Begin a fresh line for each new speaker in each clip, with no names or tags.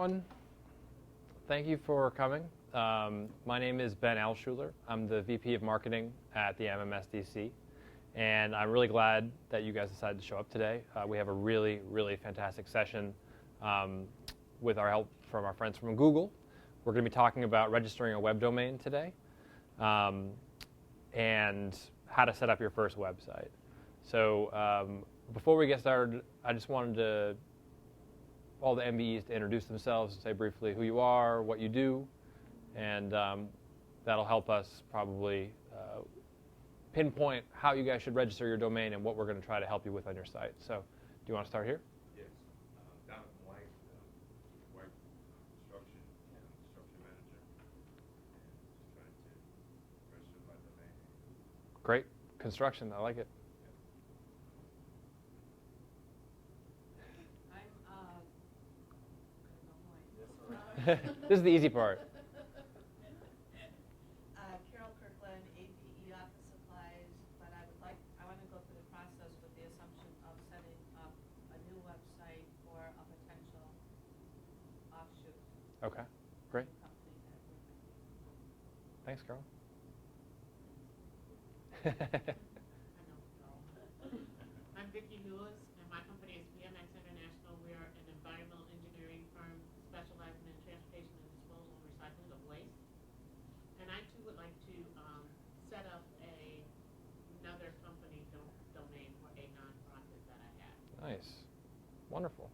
everyone. Thank you for coming. My name is Ben Alschuler. I'm the VP of Marketing at the MMSDC, and I'm really glad that you guys decided to show up today. We have a really, really fantastic session with our help from our friends from Google. We're going to be talking about registering a web domain today and how to set up your first website. So before we get started, I just wanted all the MBEs to introduce themselves and say briefly who you are, what you do, and that'll help us probably pinpoint how you guys should register your domain and what we're going to try to help you with on your site. So do you want to start here?
Yes. Jonathan White, White Construction and Construction Manager, and just trying to register my domain.
Great. Construction, I like it. This is the easy part.
Carol Kirkland, APE Office Supplies, but I want to go through the process with the assumption of setting up a new website for a potential offshoot.
Okay, great.
Company that we're thinking.
Thanks, Carol.
I know. I'm Vicki Lewis, and my company is VMX International. We are an environmental engineering firm specializing in transportation and disposal and recycling of waste. And I too would like to set up another company domain for a nonprofit that I have.
Nice. Wonderful.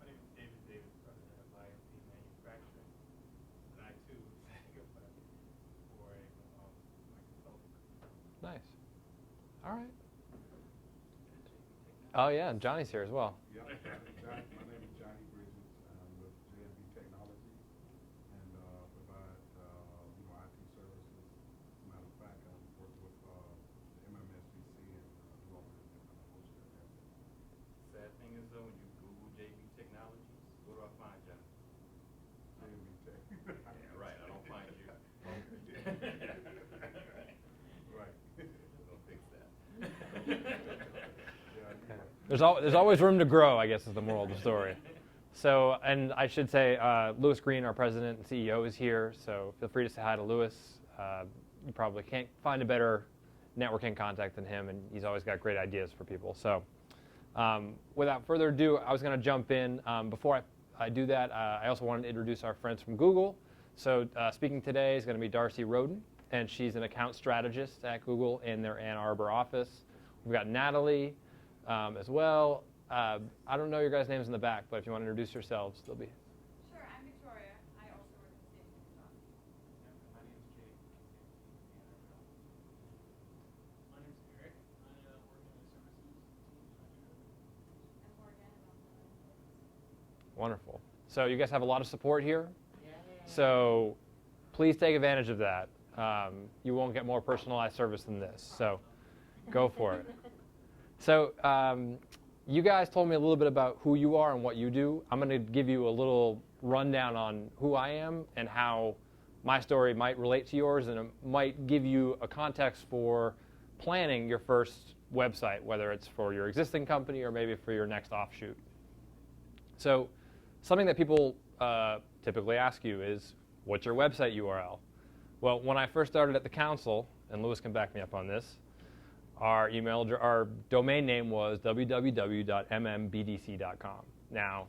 My name is David Davis, president of IMP Manufacturing, and I too would say for a consulting.
Nice. All right. Oh, yeah, and Johnny's here as well.
Yeah, my name is Johnny Bridges. I'm with JMB Technology and provide IT services. As a matter of fact, I work with the MMSDC and development and host that.
Sad thing is though, when you Google JB Technologies, what do I find, John?
JMB Tech.
Yeah, right. I don't find you.
Right.
Don't fix that.
There's always room to grow, I guess, is the moral of the story. So, and I should say, Louis Green, our president and CEO, is here. So feel free to say hi to Louis. You probably can't find a better networking contact than him, and he's always got great ideas for people. So without further ado, I was going to jump in. Before I do that, I also wanted to introduce our friends from Google. So speaking today is going to be Darcy Rodin, and she's an account strategist at Google in their Ann Arbor office. We've got Natalie as well. I don't know your guys' names in the back, but if you want to introduce yourselves, they'll be.
Sure, I'm Victoria. I also work in safety and job.
My name is Jake. My name is Eric. I work in the services team.
I'm Morgan. I'm also
Wonderful. So you guys have a lot of support here.
Yeah.
So please take advantage of that. You won't get more personalized service than this. So go for it. So you guys told me a little bit about who you are and what you do. I'm going to give you a little rundown on who I am and how my story might relate to yours, and it might give you a context for planning your first website, whether it's for your existing company or maybe for your next offshoot. So something that people typically ask you is, what's your website URL? Well, when I first started at the council, and Louis can back me up on this, our domain name was www.mmbdc.com. Now,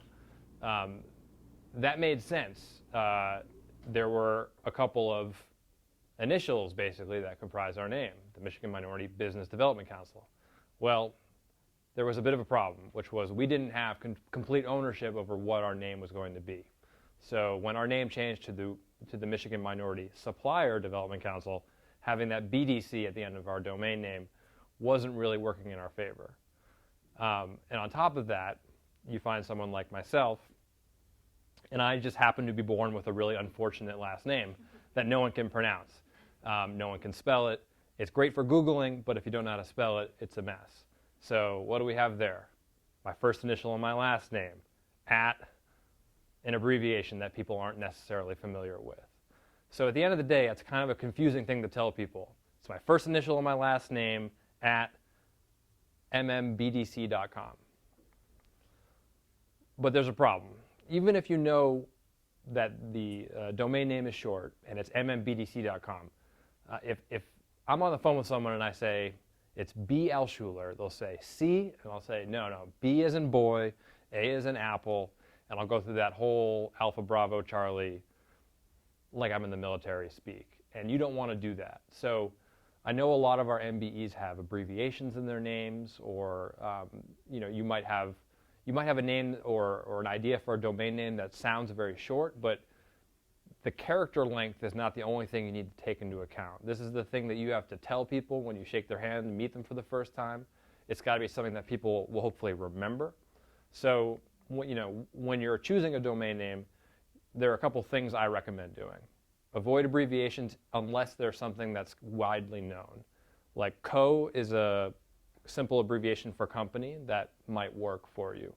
that made sense. There were a couple of initials, basically, that comprised our name, the Michigan Minority Business Development Council. Well, there was a bit of a problem, which was we didn't have complete ownership over what our name was going to be. So when our name changed to the Michigan Minority Supplier Development Council, having that BDC at the end of our domain name wasn't really working in our favor. And on top of that, you find someone like myself, and I just happen to be born with a really unfortunate last name that no one can pronounce. No one can spell it. It's great for Googling, but if you don't know how to spell it, it's a mess. So what do we have there? My first initial and my last name, at an abbreviation that people aren't necessarily familiar with. So at the end of the day, it's kind of a confusing thing to tell people. It's my first initial and my last name at mmbdc.com. But there's a problem. even if you know that the domain name is short and it's mmbdc.com, if I'm on the phone with someone and I say it's B. Alschuler, they'll say C, and I'll say no, B as in boy, A as in apple, and I'll go through that whole Alpha Bravo Charlie like I'm in the military speak. And you don't want to do that. So I know a lot of our MBEs have abbreviations in their names, or you might have a name or an idea for a domain name that sounds very short, but the character length is not the only thing you need to take into account. This is the thing that you have to tell people when you shake their hand and meet them for the first time. It's got to be something that people will hopefully remember. So when you're choosing a domain name, there are a couple things I recommend doing. Avoid abbreviations unless there's something that's widely known. Like CO is a simple abbreviation for company that might work for you.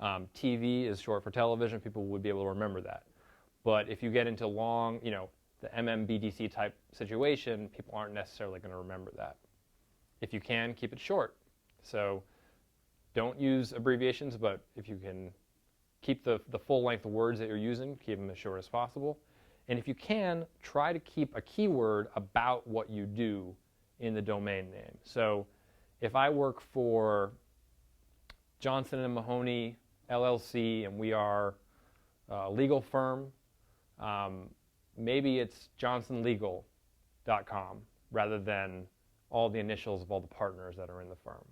TV is short for television. People would be able to remember that. But if you get into long, the MMBDC type situation, people aren't necessarily going to remember that. If you can, keep it short. So don't use abbreviations, but if you can keep the full length of words that you're using, keep them as short as possible. And if you can, try to keep a keyword about what you do in the domain name. So if I work for Johnson & Mahoney LLC and we are a legal firm, maybe it's johnsonlegal.com rather than all the initials of all the partners that are in the firm.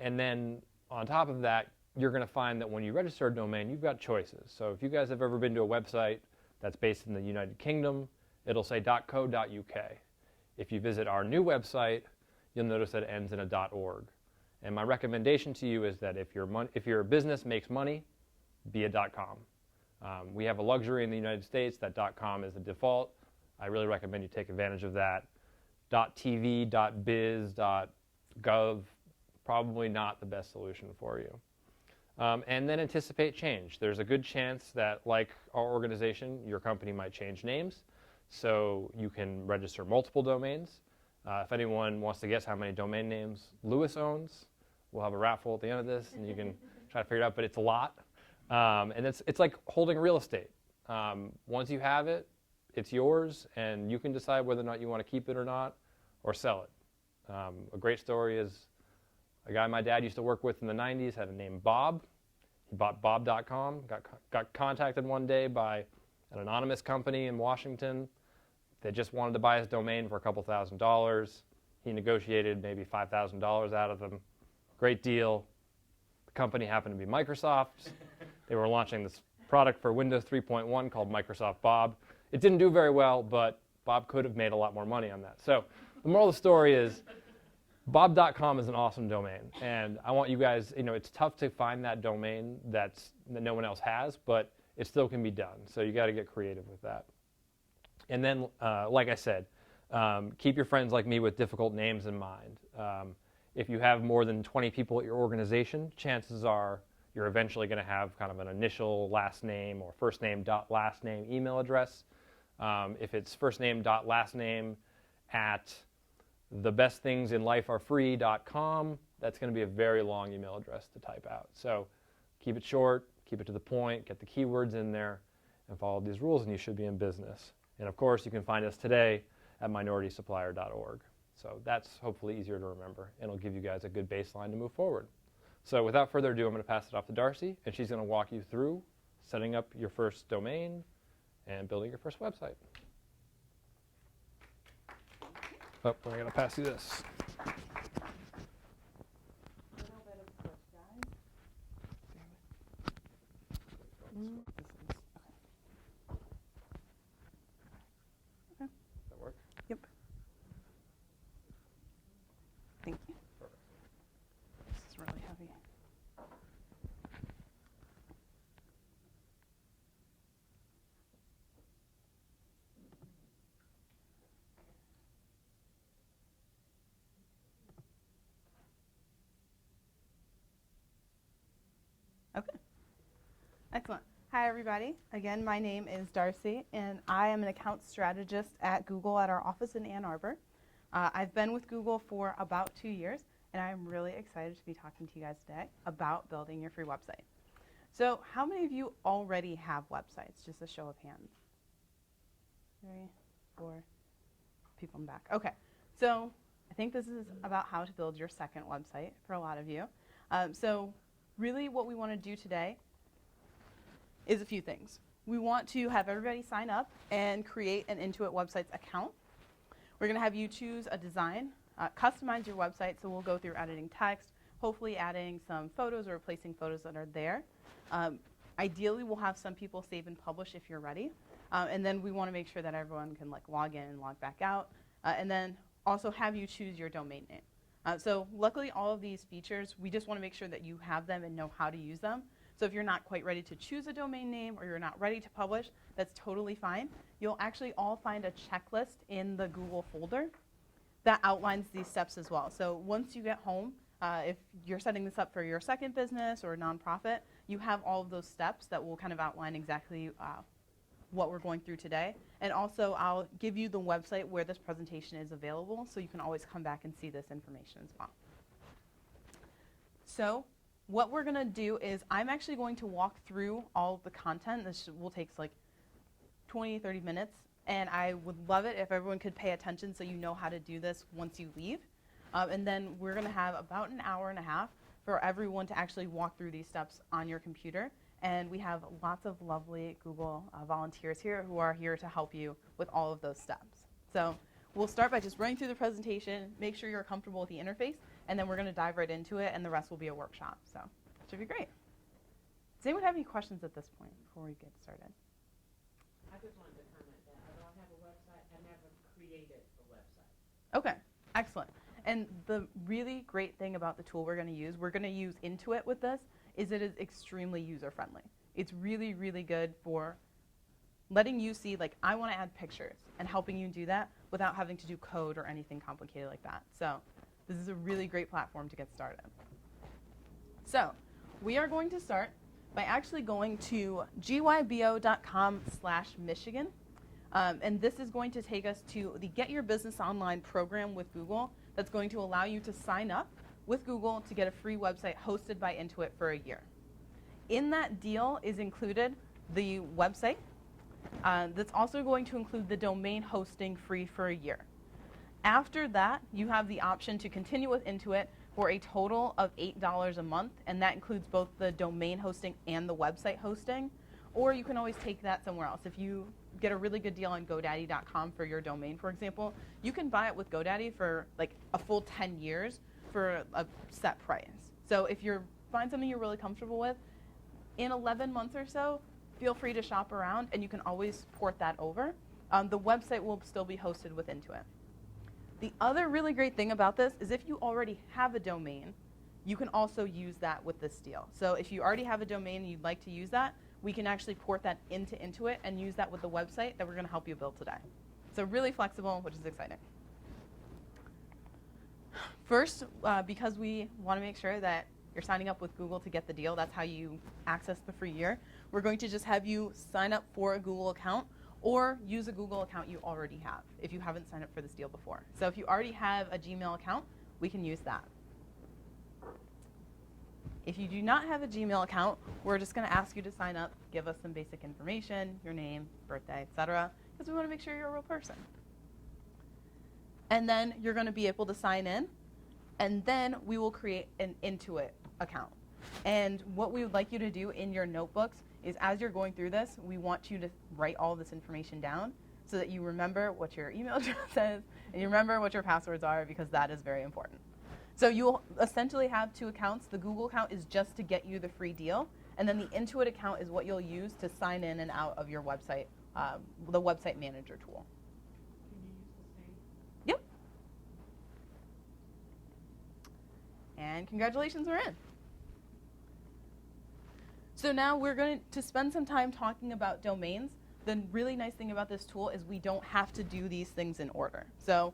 And then on top of that, you're going to find that when you register a domain, you've got choices. So if you guys have ever been to a website that's based in the United Kingdom, it'll say .co.uk. If you visit our new website, you'll notice that it ends in a .org. And my recommendation to you is that if your business makes money, be a .com. We have a luxury in the United States that .com is the default. I really recommend you take advantage of that. .tv, .biz, .gov, probably not the best solution for you. And then anticipate change. There's a good chance that, like our organization, your company might change names. So you can register multiple domains. If anyone wants to guess how many domain names Lewis owns, we'll have a raffle at the end of this, and you can try to figure it out, but it's a lot. And it's like holding real estate. Once you have it, it's yours, and you can decide whether or not you want to keep it or not, or sell it. A great story is a guy my dad used to work with in the 90s had a name Bob. He bought bob.com, got contacted one day by an anonymous company in Washington. They just wanted to buy his domain for a couple $1,000s. He negotiated maybe $5,000 out of them. Great deal. The company happened to be Microsoft. They were launching this product for Windows 3.1 called Microsoft Bob. It didn't do very well, but Bob could have made a lot more money on that. So the moral of the story is bob.com is an awesome domain. And I want you guys, it's tough to find that domain that no one else has, but it still can be done. So you got to get creative with that. And then, like I said, keep your friends like me with difficult names in mind. If you have more than 20 people at your organization, chances are you're eventually going to have kind of an initial last name or first name dot last name email address. If it's first name dot last name at thebestthingsinlifearefree.com, that's going to be a very long email address to type out. So keep it short, keep it to the point, get the keywords in there, and follow these rules, and you should be in business. And of course, you can find us today at minoritysupplier.org. So that's hopefully easier to remember, and it'll give you guys a good baseline to move forward. So without further ado, I'm going to pass it off to Darcy, and she's going to walk you through setting up your first domain and building your first website. Oh, we're going to pass you this.
A little bit of push, guys.
Does that work?
Yep. Thank you.
Perfect.
This is really heavy. Okay. Excellent. Hi, everybody. Again, my name is Darcy, and I am an account strategist at Google at our office in Ann Arbor. I've been with Google for about 2 years, and I'm really excited to be talking to you guys today about building your free website. So how many of you already have websites? Just a show of hands. 3, 4 people in the back. Okay, so I think this is about how to build your second website for a lot of you. So really what we want to do today is a few things. We want to have everybody sign up and create an Intuit Websites account. We're going to have you choose a design, customize your website, so we'll go through editing text, hopefully adding some photos or replacing photos that are there. Ideally, we'll have some people save and publish if you're ready. And then we want to make sure that everyone can log in and log back out. And then also have you choose your domain name. So luckily, all of these features, we just want to make sure that you have them and know how to use them. So if you're not quite ready to choose a domain name or you're not ready to publish, that's totally fine. You'll actually all find a checklist in the Google folder that outlines these steps as well. So once you get home, if you're setting this up for your second business or a nonprofit, you have all of those steps that will kind of outline exactly what we're going through today. And also, I'll give you the website where this presentation is available, so you can always come back and see this information as well. So what we're going to do is I'm actually going to walk through all of the content. This will take like 20, 30 minutes. And I would love it if everyone could pay attention so you know how to do this once you leave. And then we're going to have about an hour and a half for everyone to actually walk through these steps on your computer. And we have lots of lovely Google volunteers here who are here to help you with all of those steps. So we'll start by just running through the presentation, make sure you're comfortable with the interface, and then we're going to dive right into it, and the rest will be a workshop. So it should be great. Does anyone have any questions at this point before we get started?
I just wanted to comment that although I have a website, I never created a website.
Okay, excellent. And the really great thing about the tool we're going to use Intuit with this, is it is extremely user-friendly. It's really, really good for letting you see, like, I want to add pictures and helping you do that without having to do code or anything complicated like that. So this is a really great platform to get started. So we are going to start by actually going to gybo.com/Michigan. And this is going to take us to the Get Your Business Online program with Google that's going to allow you to sign up with Google to get a free website hosted by Intuit for a year. In that deal is included the website. That's also going to include the domain hosting free for a year. After that, you have the option to continue with Intuit for a total of $8 a month, and that includes both the domain hosting and the website hosting. Or you can always take that somewhere else. If you get a really good deal on GoDaddy.com for your domain, for example, you can buy it with GoDaddy for like a full 10 years for a set price. So if you find something you're really comfortable with, in 11 months or so, feel free to shop around, and you can always port that over. The website will still be hosted with Intuit. The other really great thing about this is if you already have a domain, you can also use that with this deal. So if you already have a domain and you'd like to use that, we can actually port that into Intuit and use that with the website that we're going to help you build today. So really flexible, which is exciting. First, because we want to make sure that you're signing up with Google to get the deal, that's how you access the free year, we're going to just have you sign up for a Google account or use a Google account you already have if you haven't signed up for this deal before. So if you already have a Gmail account, we can use that. If you do not have a Gmail account, we're just going to ask you to sign up, give us some basic information, your name, birthday, etc., because we want to make sure you're a real person. And then you're going to be able to sign in, and then we will create an Intuit account. And what we would like you to do in your notebooks is as you're going through this, we want you to write all this information down so that you remember what your email address is and you remember what your passwords are, because that is very important. So you'll essentially have two accounts. The Google account is just to get you the free deal, and then the Intuit account is what you'll use to sign in and out of your website, the website manager tool.
Can you use the same?
Yep. And congratulations, we're in. So now we're going to spend some time talking about domains. The really nice thing about this tool is we don't have to do these things in order. So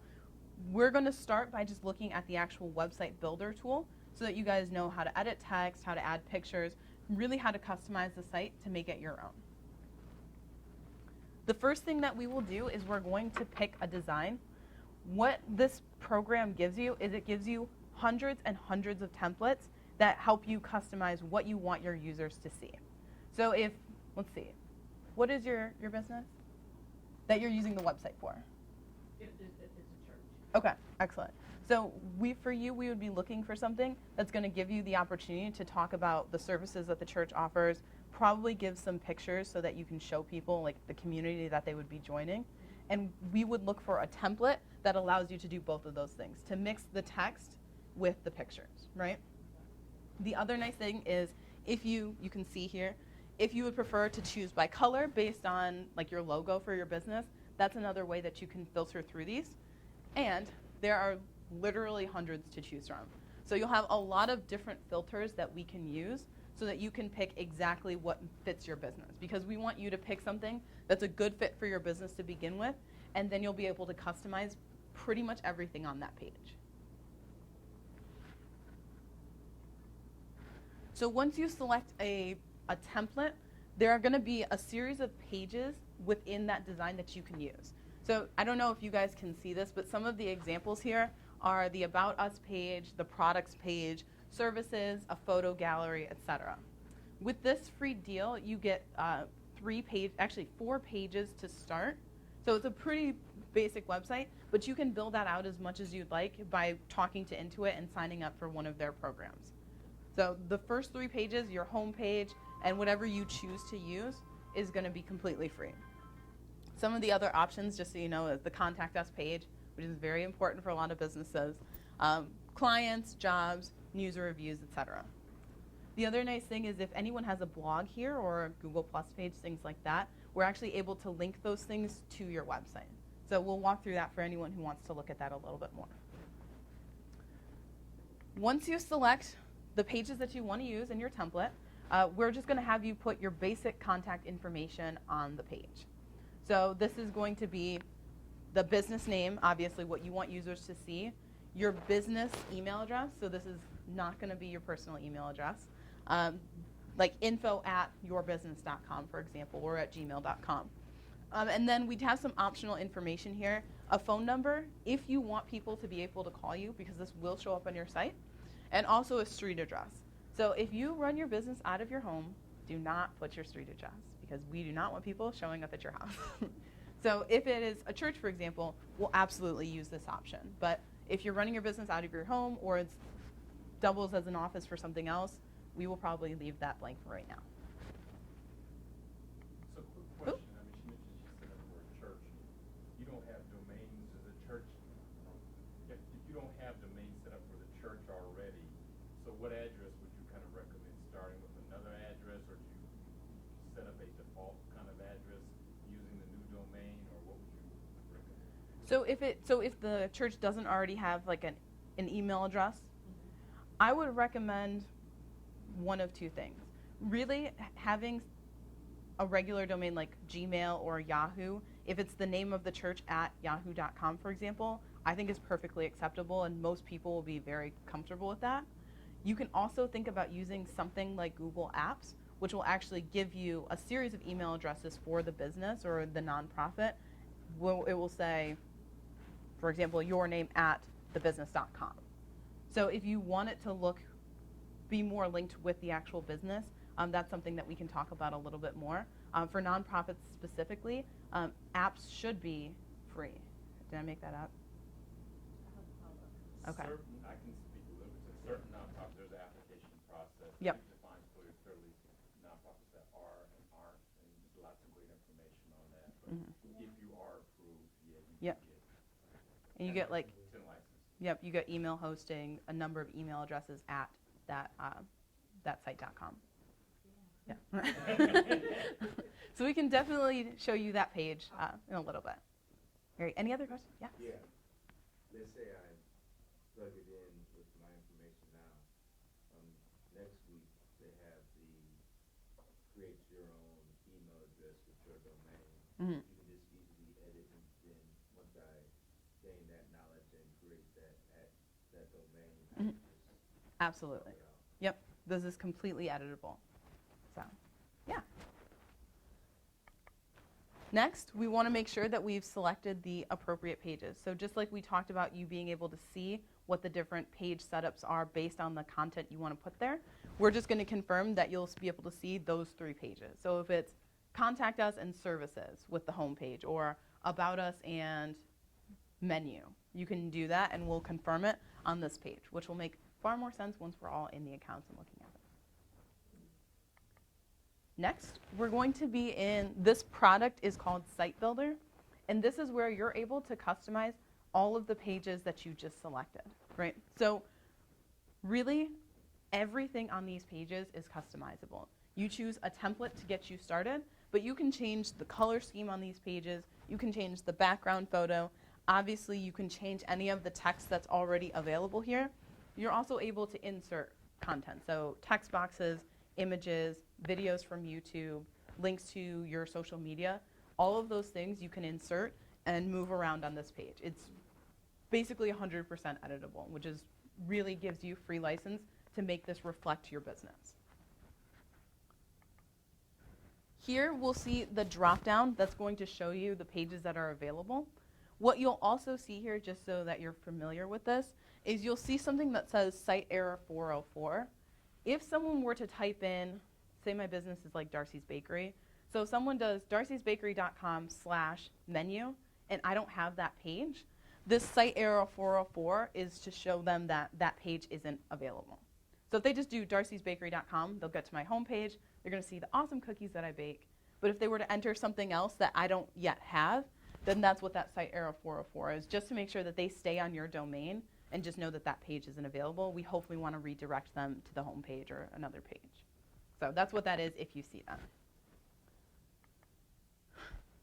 we're going to start by just looking at the actual website builder tool so that you guys know how to edit text, how to add pictures, really how to customize the site to make it your own. The first thing that we will do is we're going to pick a design. What this program gives you is it gives you hundreds and hundreds of templates that help you customize what you want your users to see. So if, let's see, what is your business that you're using the website for?
It's a church.
Okay, excellent. So we would be looking for something that's going to give you the opportunity to talk about the services that the church offers, probably give some pictures so that you can show people like the community that they would be joining. And we would look for a template that allows you to do both of those things, to mix the text with the pictures, right? The other nice thing is if you can see here, if you would prefer to choose by color based on like your logo for your business, that's another way that you can filter through these. And there are literally hundreds to choose from. So you'll have a lot of different filters that we can use so that you can pick exactly what fits your business, because we want you to pick something that's a good fit for your business to begin with, and then you'll be able to customize pretty much everything on that page. So once you select a template, there are going to be a series of pages within that design that you can use. So I don't know if you guys can see this, but some of the examples here are the About Us page, the products page, services, a photo gallery, etc. With this free deal, you get 4 pages to start. So it's a pretty basic website, but you can build that out as much as you'd like by talking to Intuit and signing up for one of their programs. So the first 3 pages, your home page, and whatever you choose to use is going to be completely free. Some of the other options, just so you know, is the Contact Us page, which is very important for a lot of businesses, clients, jobs, news or reviews, etc. The other nice thing is if anyone has a blog here or a Google Plus page, things like that, we're actually able to link those things to your website. So we'll walk through that for anyone who wants to look at that a little bit more. Once you select the pages that you want to use in your template, we're just going to have you put your basic contact information on the page. So this is going to be the business name, obviously what you want users to see, your business email address, so this is not going to be your personal email address, like info@yourbusiness.com, for example, or at gmail.com. And then we'd have some optional information here, a phone number if you want people to be able to call you, because this will show up on your site, and also a street address. So if you run your business out of your home, do not put your street address, because we do not want people showing up at your house. So if it is a church, for example, we'll absolutely use this option. But if you're running your business out of your home or it doubles as an office for something else, we will probably leave that blank for right now.
So quick question, I mean, she mentioned she set up for a church. You don't have domains as a church. If you don't have domains set up for the church already, so what address would you kind of recommend starting with, another address, or do you set up a default kind of address using the new domain, or what would you recommend?
So if the church doesn't already have like an email address, I would recommend one of 2 things. Really having a regular domain like Gmail or Yahoo, if it's the name of the church at yahoo.com, for example, I think is perfectly acceptable, and most people will be very comfortable with that. You can also think about using something like Google Apps, which will actually give you a series of email addresses for the business or the nonprofit. It will say, for example, your name at thebusiness.com. So if you want it to be more linked with the actual business, that's something that we can talk about a little bit more. For nonprofits specifically, apps should be free. Did I make that up? Okay.
I can speak a little bit to certain nonprofits. There's an application process.
Yep.
It defines clearly nonprofits that are and aren't, and there's lots of great information on that. But if you are approved, yeah, you
Yep.
can get.
And you get like,
10 licenses.
yep, you get email hosting, a number of email addresses at that site.com. Yeah. So we can definitely show you that page in a little bit. Great. Any other questions? Yeah.
Yeah. Let's say I plug it in with my information now. Next week, they have the create your own email address with your domain.
Mm-hmm.
You can just easily edit, and then once I gain that knowledge and create that domain, I can just
Absolutely.
pop it out.
Yep. This is completely editable. So, yeah. Next, we want to make sure that we've selected the appropriate pages. So just like we talked about you being able to see what the different page setups are based on the content you want to put there, we're just going to confirm that you'll be able to see those 3 pages. So if it's contact us and services with the home page, or about us and menu, you can do that and we'll confirm it on this page, which will make far more sense once we're all in the accounts and looking at it. Next, we're going to be in, this product is called Site Builder, and this is where you're able to customize all of the pages that you just selected, right? So really, everything on these pages is customizable. You choose a template to get you started, but you can change the color scheme on these pages, you can change the background photo, obviously you can change any of the text that's already available here. You're also able to insert content, so text boxes, images, videos from YouTube, links to your social media, all of those things you can insert and move around on this page. It's basically 100% editable, which is really gives you free license to make this reflect your business. Here we'll see the drop down that's going to show you the pages that are available. What you'll also see here, just so that you're familiar with this, is you'll see something that says site error 404. If someone were to type in, say my business is like Darcy's Bakery, so if someone does darcysbakery.com/menu and I don't have that page, this site error 404 is to show them that that page isn't available. So if they just do darcysbakery.com, they'll get to my homepage, they're going to see the awesome cookies that I bake. But if they were to enter something else that I don't yet have, then that's what that site error 404 is, just to make sure that they stay on your domain and just know that that page isn't available. We hopefully want to redirect them to the home page or another page. So that's what that is if you see that.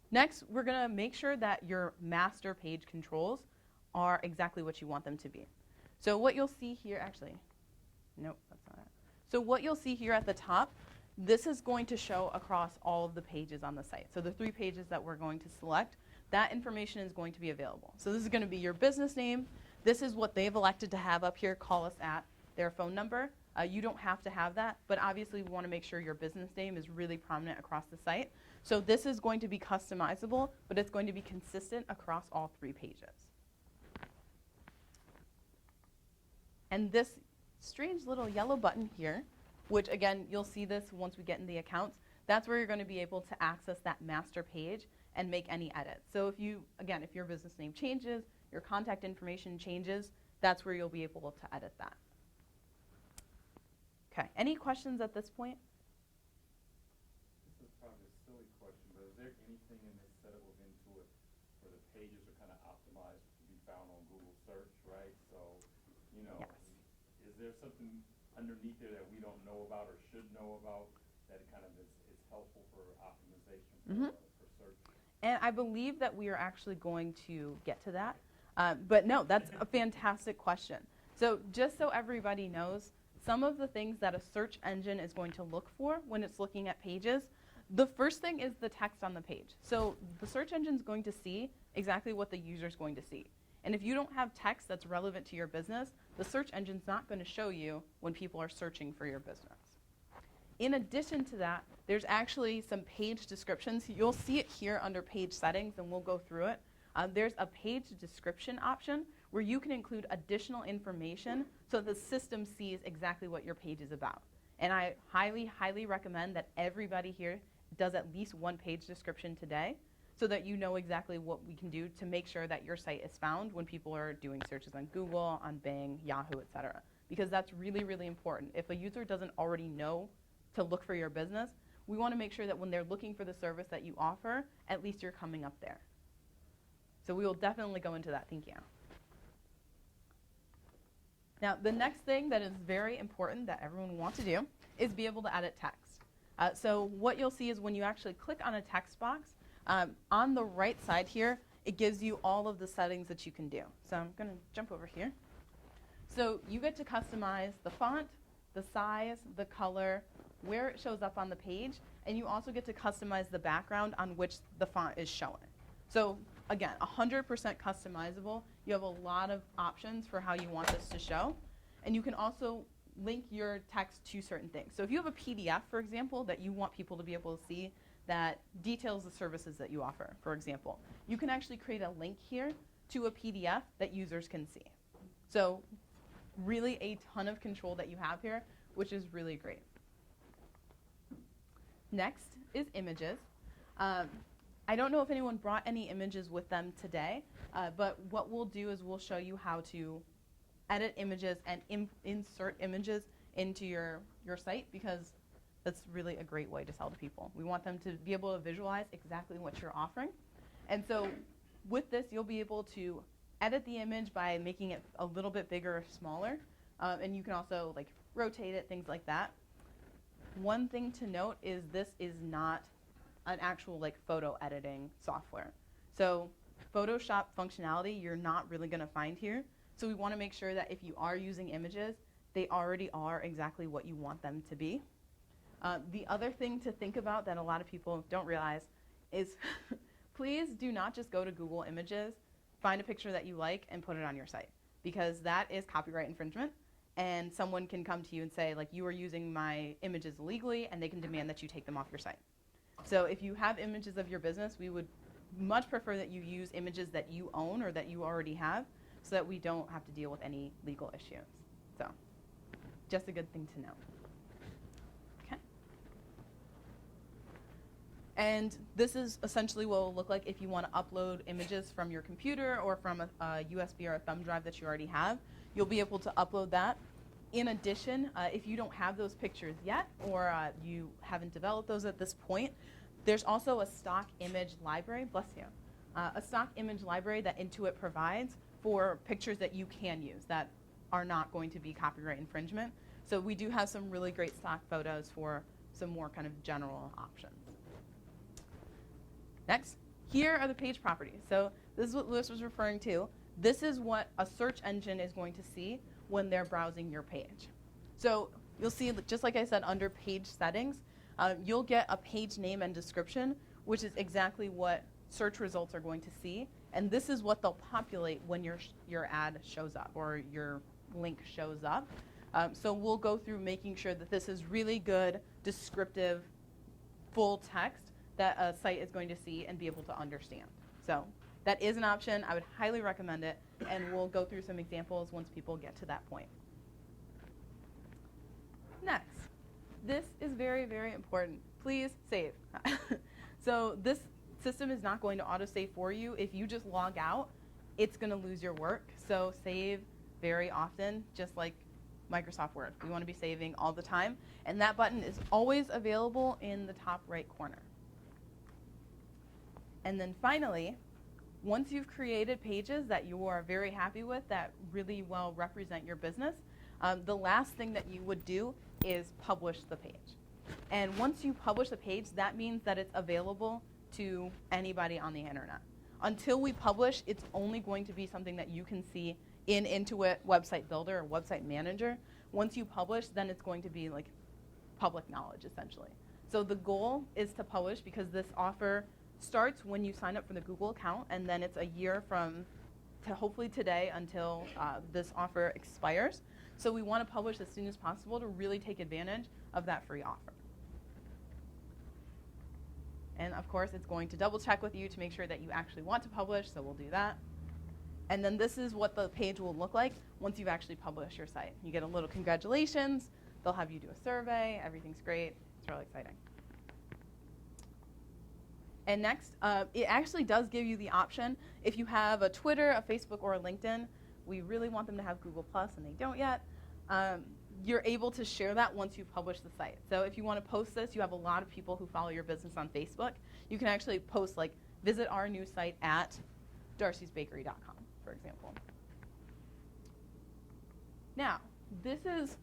Next, we're going to make sure that your master page controls are exactly what you want them to be. So what you'll see here, actually, nope, that's not it. So what you'll see here at the top, this is going to show across all of the pages on the site. So the 3 pages that we're going to select, that information is going to be available. So this is going to be your business name. This is what they've elected to have up here, call us at, their phone number. You don't have to have that, but obviously we want to make sure your business name is really prominent across the site. So this is going to be customizable, but it's going to be consistent across all 3 pages. And this strange little yellow button here, which again, you'll see this once we get in the accounts, that's where you're going to be able to access that master page and make any edits. So if you, again, if your business name changes, your contact information changes, that's where you'll be able to edit that. Okay, any questions at this point?
This is probably a silly question, but is there anything in this setup of Intuit where the pages are kind of optimized to be found on Google search, right? So, you know,
Yes.
Is there something underneath there that we don't know about or should know about that kind of is helpful for optimization for search?
And I believe that we are actually going to get to that. But no, that's a fantastic question. So just so everybody knows, some of the things that a search engine is going to look for when it's looking at pages, the first thing is the text on the page. So the search engine is going to see exactly what the user is going to see. And if you don't have text that's relevant to your business, the search engine's not going to show you when people are searching for your business. In addition to that, there's actually some page descriptions. You'll see it here under page settings, and we'll go through it. There's a page description option where you can include additional information so the system sees exactly what your page is about. And I highly, highly recommend that everybody here does at least 1 page description today so that you know exactly what we can do to make sure that your site is found when people are doing searches on Google, on Bing, Yahoo, etc. Because that's really, really important. If a user doesn't already know to look for your business, we want to make sure that when they're looking for the service that you offer, at least you're coming up there. So we will definitely go into that. Thank you. Now, the next thing that is very important that everyone wants to do is be able to edit text. So what you'll see is when you actually click on a text box, on the right side here, it gives you all of the settings that you can do. So I'm going to jump over here. So you get to customize the font, the size, the color, where it shows up on the page, and you also get to customize the background on which the font is showing. So again, 100% customizable. You have a lot of options for how you want this to show. And you can also link your text to certain things. So if you have a PDF, for example, that you want people to be able to see that details the services that you offer, for example, you can actually create a link here to a PDF that users can see. So really a ton of control that you have here, which is really great. Next is images. I don't know if anyone brought any images with them today, but what we'll do is we'll show you how to edit images and insert images into your site, because that's really a great way to sell to people. We want them to be able to visualize exactly what you're offering. And so with this, you'll be able to edit the image by making it a little bit bigger or smaller. And you can also like rotate it, things like that. One thing to note is this is not an actual like photo editing software. So Photoshop functionality you're not really going to find here. So we want to make sure that if you are using images, they already are exactly what you want them to be. The other thing to think about that a lot of people don't realize is please do not just go to Google Images, find a picture that you like, and put it on your site, because that is copyright infringement. And someone can come to you and say, like, you are using my images illegally, and they can demand that you take them off your site. So if you have images of your business, we would much prefer that you use images that you own or that you already have, so that we don't have to deal with any legal issues. So just a good thing to know. Okay. And this is essentially what it will look like if you want to upload images from your computer or from a USB or a thumb drive that you already have. You'll be able to upload that. In addition, if you don't have those pictures yet, or you haven't developed those at this point, there's also a stock image library, bless you, a stock image library that Intuit provides for pictures that you can use that are not going to be copyright infringement. So we do have some really great stock photos for some more kind of general options. Next, here are the page properties. So this is what Lewis was referring to. This is what a search engine is going to see when they're browsing your page. So you'll see, just like I said, under page settings, you'll get a page name and description, which is exactly what search results are going to see. And this is what they'll populate when your ad shows up or your link shows up. So we'll go through making sure that this is really good, descriptive, full text that a site is going to see and be able to understand. So that is an option. I would highly recommend it, and we'll go through some examples once people get to that point. Next, this is very, very important. Please save. So this system is not going to autosave for you. If you just log out, it's going to lose your work. So save very often, just like Microsoft Word. We want to be saving all the time. And that button is always available in the top right corner. And then finally, once you've created pages that you are very happy with that really well represent your business, the last thing that you would do is publish the page. And once you publish the page, that means that it's available to anybody on the internet. Until we publish, it's only going to be something that you can see in Intuit Website Builder or Website Manager. Once you publish, then it's going to be like public knowledge, essentially. So the goal is to publish, because this offer starts when you sign up for the Google account, and then it's a year from hopefully today until this offer expires. So we want to publish as soon as possible to really take advantage of that free offer. And of course, it's going to double check with you to make sure that you actually want to publish, so we'll do that. And then this is what the page will look like once you've actually published your site. You get a little congratulations, they'll have you do a survey, everything's great, it's really exciting. And next, it actually does give you the option, if you have a Twitter, a Facebook, or a LinkedIn, we really want them to have Google+, and they don't yet, you're able to share that once you publish the site. So if you want to post this, you have a lot of people who follow your business on Facebook, you can actually post like, visit our new site at darcysbakery.com, for example. Now, this is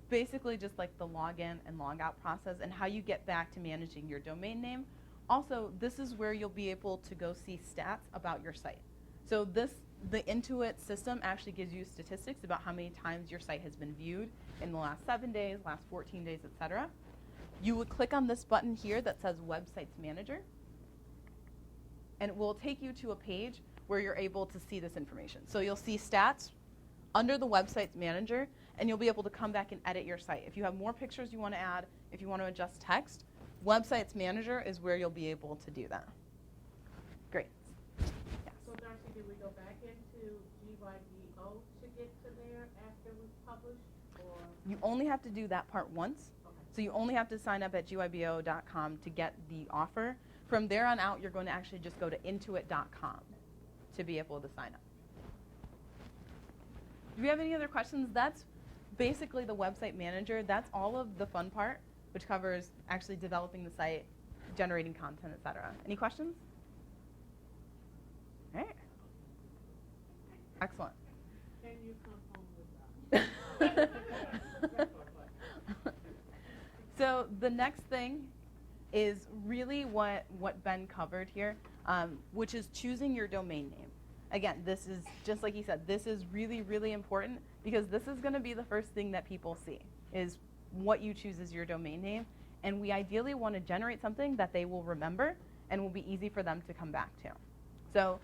basically just like the login and logout process and how you get back to managing your domain name. Also, this is where you'll be able to go see stats about your site. So the Intuit system actually gives you statistics about how many times your site has been viewed in the last 7 days, last 14 days, etc. You would click on this button here that says Websites Manager, and it will take you to a page where you're able to see this information. So you'll see stats under the Websites Manager, and you'll be able to come back and edit your site. If you have more pictures you want to add, if you want to adjust text, Websites Manager is where you'll be able to do that. Great. Yes.
So Darcy, did we go back into GYDO to get to there after we published, or?
You only have to do that part once.
Okay.
So you only have to sign up at gybo.com to get the offer. From there on out, you're going to actually just go to intuit.com to be able to sign up. Do we have any other questions? That's basically the website manager. That's all of the fun part, which covers actually developing the site, generating content, etc. Any questions? All right. Excellent.
Can you come home with that?
So the next thing is really what Ben covered here, which is choosing your domain name. Again, this is, just like he said, this is really, really important because this is going to be the first thing that people see, is what you choose as your domain name. And we ideally want to generate something that they will remember and will be easy for them to come back to. So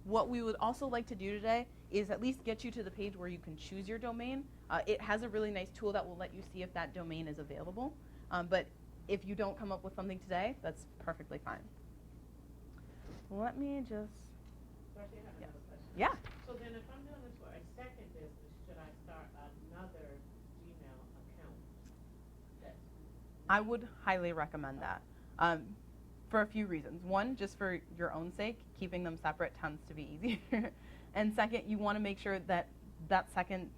what we would also like to do today is at least get you to the page where you can choose your domain. It has a really nice tool that will let you see if that domain is available. But if you don't come up with something today, that's perfectly fine. Let me just,
Darcy, I have another question.
yeah.
So then if I'm doing this for a second business, should I start another Gmail account?
I would highly recommend that for a few reasons. One, just for your own sake, keeping them separate tends to be easier. And second, you want to make sure that that second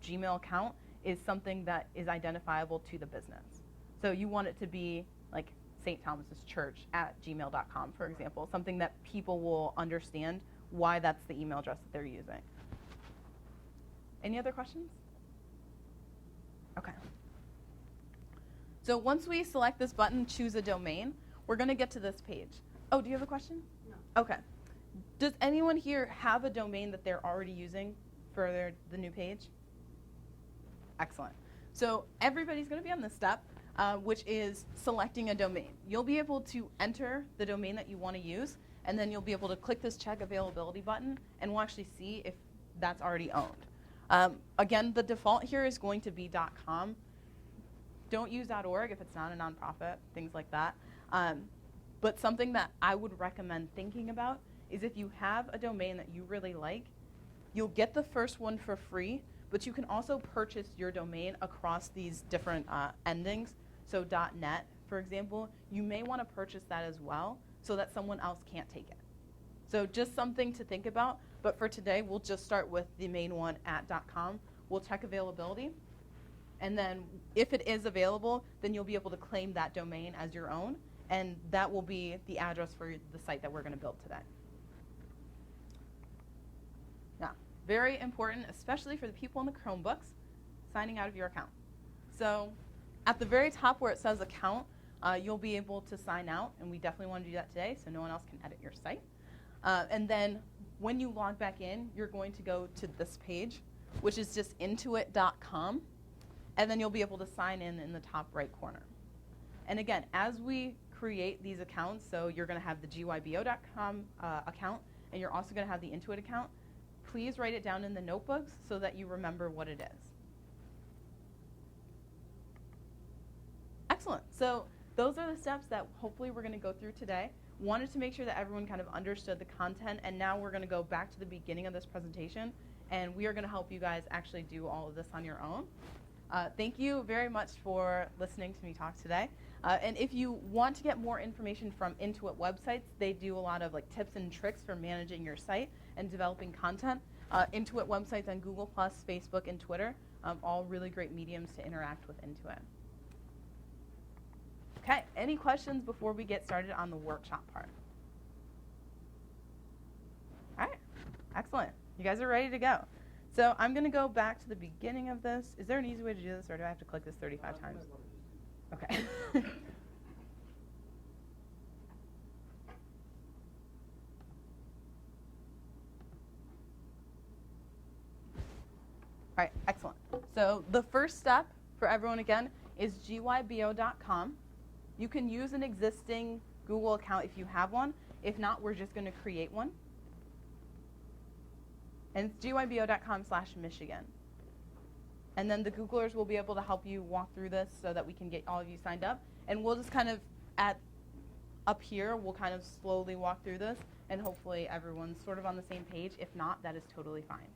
Gmail account is something that is identifiable to the business. So you want it to be like St. Thomas's Church at gmail.com, for example, something that people will understand why that's the email address that they're using. Any other questions? Okay. So once we select this button, choose a domain, we're going to get to this page. Oh, do you have a question?
No.
Okay. Does anyone here have a domain that they're already using for the new page? Excellent. So everybody's going to be on this step, which is selecting a domain. You'll be able to enter the domain that you want to use, and then you'll be able to click this check availability button, and we'll actually see if that's already owned. Again, the default here is going to be .com. Don't use .org if it's not a nonprofit, things like that. But something that I would recommend thinking about is if you have a domain that you really like, you'll get the first one for free, but you can also purchase your domain across these different endings. So .net, for example, you may want to purchase that as well so that someone else can't take it. So just something to think about. But for today, we'll just start with the main one at .com. We'll check availability. And then if it is available, then you'll be able to claim that domain as your own. And that will be the address for the site that we're going to build today. Now, very important, especially for the people in the Chromebooks, signing out of your account. So at the very top where it says account, you'll be able to sign out. And we definitely want to do that today so no one else can edit your site. And then when you log back in, you're going to go to this page, which is just intuit.com. And then you'll be able to sign in the top right corner. And again, as we create these accounts, so you're going to have the gybo.com account, and you're also going to have the Intuit account, please write it down in the notebooks so that you remember what it is. Excellent. So those are the steps that hopefully we're going to go through today. Wanted to make sure that everyone kind of understood the content, and now we're going to go back to the beginning of this presentation, and we are going to help you guys actually do all of this on your own. Thank you very much for listening to me talk today. And if you want to get more information from Intuit websites, they do a lot of like tips and tricks for managing your site and developing content. Intuit websites on Google+, Facebook, and Twitter, all really great mediums to interact with Intuit. Okay, any questions before we get started on the workshop part? All right, excellent. You guys are ready to go. So I'm going to go back to the beginning of this. Is there an easy way to do this, or do I have to click this 35 times? Okay. All right, excellent. So the first step for everyone, again, is gybo.com. You can use an existing Google account if you have one. If not, we're just going to create one. And it's gybo.com/Michigan. And then the Googlers will be able to help you walk through this so that we can get all of you signed up. And we'll just kind of, up here, we'll kind of slowly walk through this, and hopefully everyone's sort of on the same page. If not, that is totally fine.